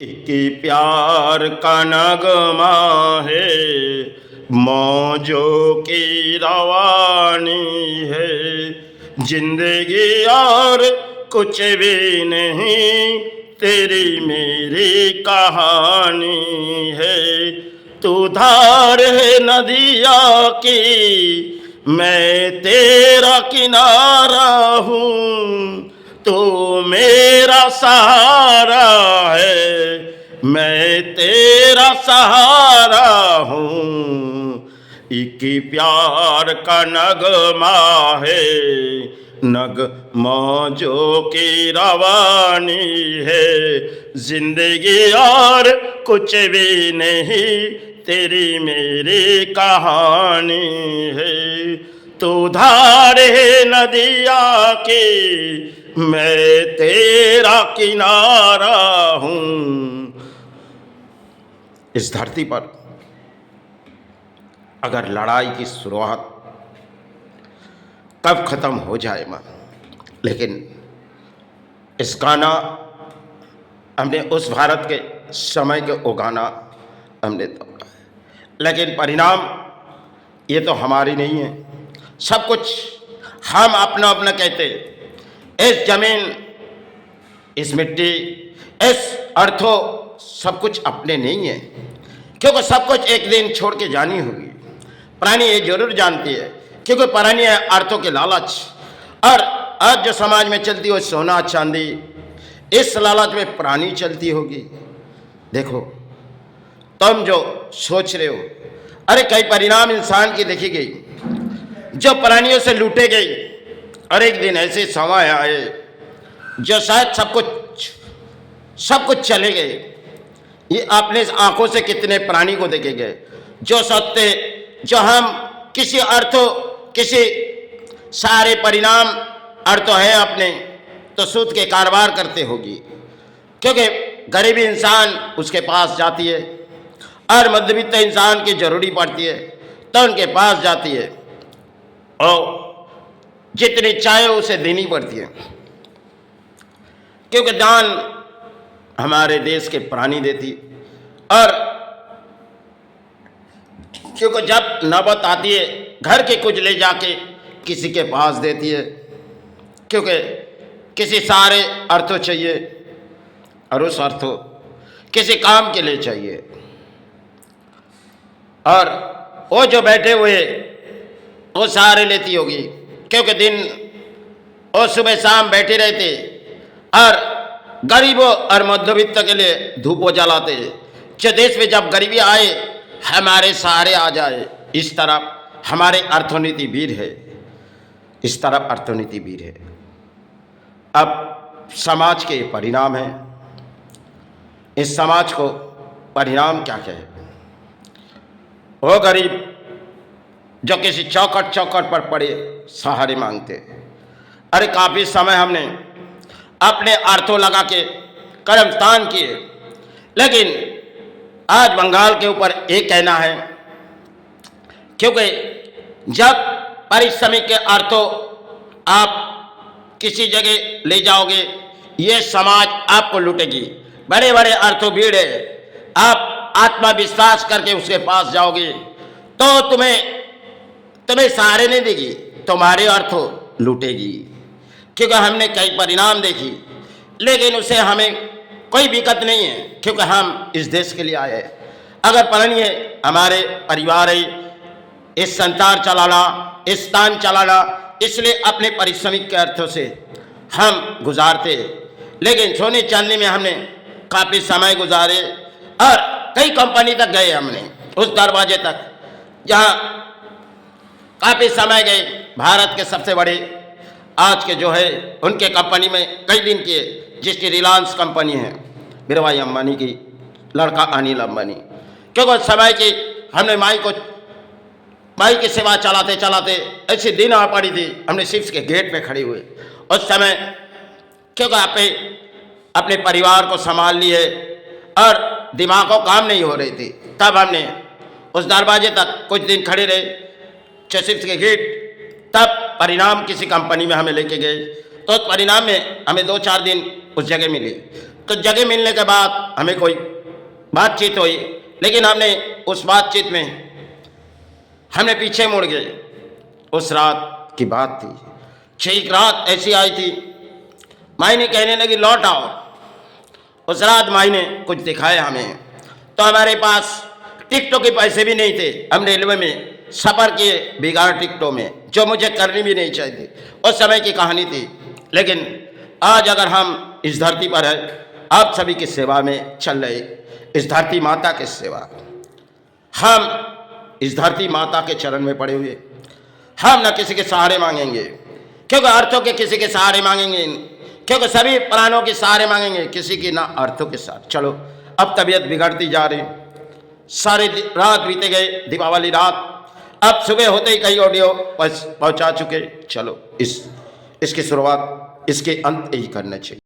कि प्यार का नगमा है, मौजों की रवानी है। जिंदगी और कुछ भी नहीं, तेरी मेरी कहानी है। तू धार है नदिया की, मैं तेरा किनारा हूँ। तू मेरा सहारा है, मैं तेरा सहारा हूँ। एक प्यार का नगमा है, मौजों की रवानी है। जिंदगी और कुछ भी नहीं, तेरी मेरी कहानी है। तू धार है नदिया की, मैं तेरा किनारा हूँ। इस धरती पर अगर लड़ाई की शुरुआत कब ख़त्म हो जाए माँ, लेकिन इस गाना हमने उस भारत के समय के वो गाना हमने तो, लेकिन परिणाम ये तो हमारी नहीं है। सब कुछ हम अपना अपना कहते, इस जमीन, इस मिट्टी, इस अर्थों, सब कुछ अपने नहीं है, क्योंकि सब कुछ एक दिन छोड़ के जानी होगी। प्राणी ये जरूर जानती है, क्योंकि प्राणी है अर्थों के लालच। और आज जो समाज में चलती हो सोना चांदी, इस लालच में प्राणी चलती होगी। देखो तुम जो सोच रहे हो, अरे कई परिणाम इंसान की देखी गई जो प्राणियों से लूटे गई। और एक दिन ऐसे समय आए जो शायद सब कुछ चले गए। ये अपने आंखों से कितने प्राणी को देखे गए जो सत्य, जो हम किसी अर्थों, किसी सारे परिणाम अर्थों है अपने, तो सूद के कारोबार करते होगी। क्योंकि गरीबी इंसान उसके पास जाती है और मध्यवित्त इंसान की जरूरी पड़ती है तो उनके पास जाती है, और जितनी चाहे उसे देनी पड़ती है। क्योंकि दान हमारे देश के प्राणी देती, और क्योंकि जब नौबत आती है घर के कुछ ले जाके किसी के पास देती है, क्योंकि किसी सारे अर्थों चाहिए और उस अर्थों किसी काम के लिए चाहिए। और वो जो बैठे हुए वो सारे लेती होगी, क्योंकि दिन वो सुबह शाम बैठे रहते और गरीबों और मध्यवित्त के लिए धूपों जलाते, जो देश में जब गरीबी आए हमारे सहारे आ जाए। इस तरफ हमारे अर्थनीति वीर है, इस तरफ अर्थनीति वीर है। अब समाज के परिणाम हैं, इस समाज को परिणाम क्या कहे। वो गरीब जो किसी चौखट पर पड़े सहारे मांगते। अरे काफ़ी समय हमने अपने अर्थों लगा के कर्मस्तान किए, लेकिन आज बंगाल के ऊपर एक कहना है, क्योंकि जब पारिश्रमिक के अर्थों आप किसी जगह ले जाओगे, ये समाज आपको लूटेगी। बड़े बड़े अर्थों भीड़ है, आप आत्मविश्वास करके उसके पास जाओगे तो तुम्हें सहारे नहीं देगी, तुम्हारे अर्थों लूटेगी। क्योंकि हमने कई परिणाम देखी, लेकिन उसे हमें कोई दिक्कत नहीं है, क्योंकि हम इस देश के लिए आए हैं। अगर पढ़निए हमारे परिवार है, इस संसार चलाना, इस स्थान चलाना, इसलिए अपने पारिश्रमिक के अर्थों से हम गुजारते। लेकिन सोने चांदी में हमने काफ़ी समय गुजारे और कई कंपनी तक गए हमने, उस दरवाजे तक जहाँ काफ़ी समय गए। भारत के सबसे बड़े आज के जो है उनके कंपनी में कई दिन किए, जिसकी रिलायंस कंपनी है, बीरभाई अंबानी की लड़का अनिल अंबानी। क्योंकि समय की हमने माई की सेवा चलाते चलाते ऐसे दिन आ पड़ी थी, हमने शिफ्ट के गेट पे खड़े हुए। उस समय क्योंकि अपने परिवार को संभाल लिए और दिमाग को काम नहीं हो रही थी, तब हमने उस दरवाजे तक कुछ दिन खड़े रहे, शिफ्ट के गेट। तब परिणाम किसी कंपनी में हमें लेके गए, तो उस परिणाम में हमें 2-4 दिन उस जगह मिली। तो जगह मिलने के बाद हमें कोई बातचीत हुई, लेकिन हमने उस बातचीत में हमने पीछे मुड़ गए। उस रात की बात थी, एक रात ऐसी आई थी, माई ने कहने लगी लौट आओ। उस रात माई ने कुछ दिखाया हमें, तो हमारे पास टिकटों के पैसे भी नहीं थे। हम रेलवे में सफ़र किए बिगाड़ टिकटों में, जो मुझे करनी भी नहीं चाहिए। उस समय की कहानी थी। लेकिन आज अगर हम इस धरती पर हैं, आप सभी की सेवा में चल रहे, इस धरती माता की सेवा, हम इस धरती माता के चरण में पड़े हुए, हम न किसी के सहारे मांगेंगे, क्योंकि अर्थों के किसी के सहारे मांगेंगे, क्योंकि सभी प्राणों के सहारे मांगेंगे, किसी की ना अर्थों के साथ। चलो अब तबीयत बिगड़ती जा रही, सारे रात बीते गए, दीपावली रात, अब सुबह होते ही कई ऑडियो पहुंचा चुके। चलो इसकी शुरुआत इसके अंत ही करना चाहिए।